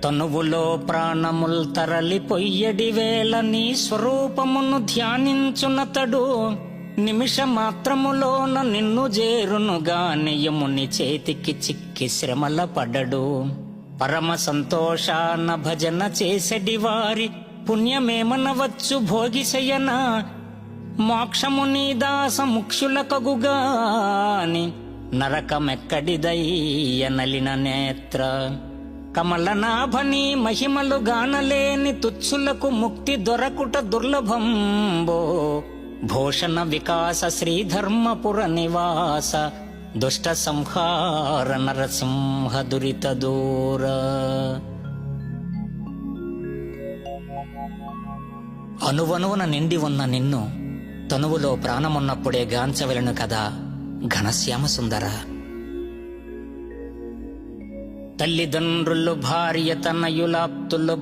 తనువులో ప్రాణముల్ తరలిపోయ్యడి వేళ నీ స్వరూపమును ధ్యానించునతడు నిమిష మాత్రములోన నిన్ను చేరునుగాని యముని చేతికి చిక్కి శ్రమల పడడు. పరమ సంతోషాన భజన చేసెడి వారి పుణ్యమేమనవచ్చు భోగిశయన. మోక్షము నీ దాస ముక్షుల కగుగాని నరకమెక్కడిదయ్య నలిన నేత్ర. కమలనాభని మహిమలు గానలేని తుచ్చులకు ముక్తి దొరకుట దుర్లభంబో. భూషణ వికాస శ్రీధర్మపుర నివాస దుష్ట సంహార నరసింహ దురిత దూర. అనువనువున నిండి ఉన్న నిన్ను తనువులో ప్రాణమున్నప్పుడే గాంచవెలను కదా ఘనశ్యామ సుందర. తల్లిదండ్రులు భార్య తనయులాప్తులు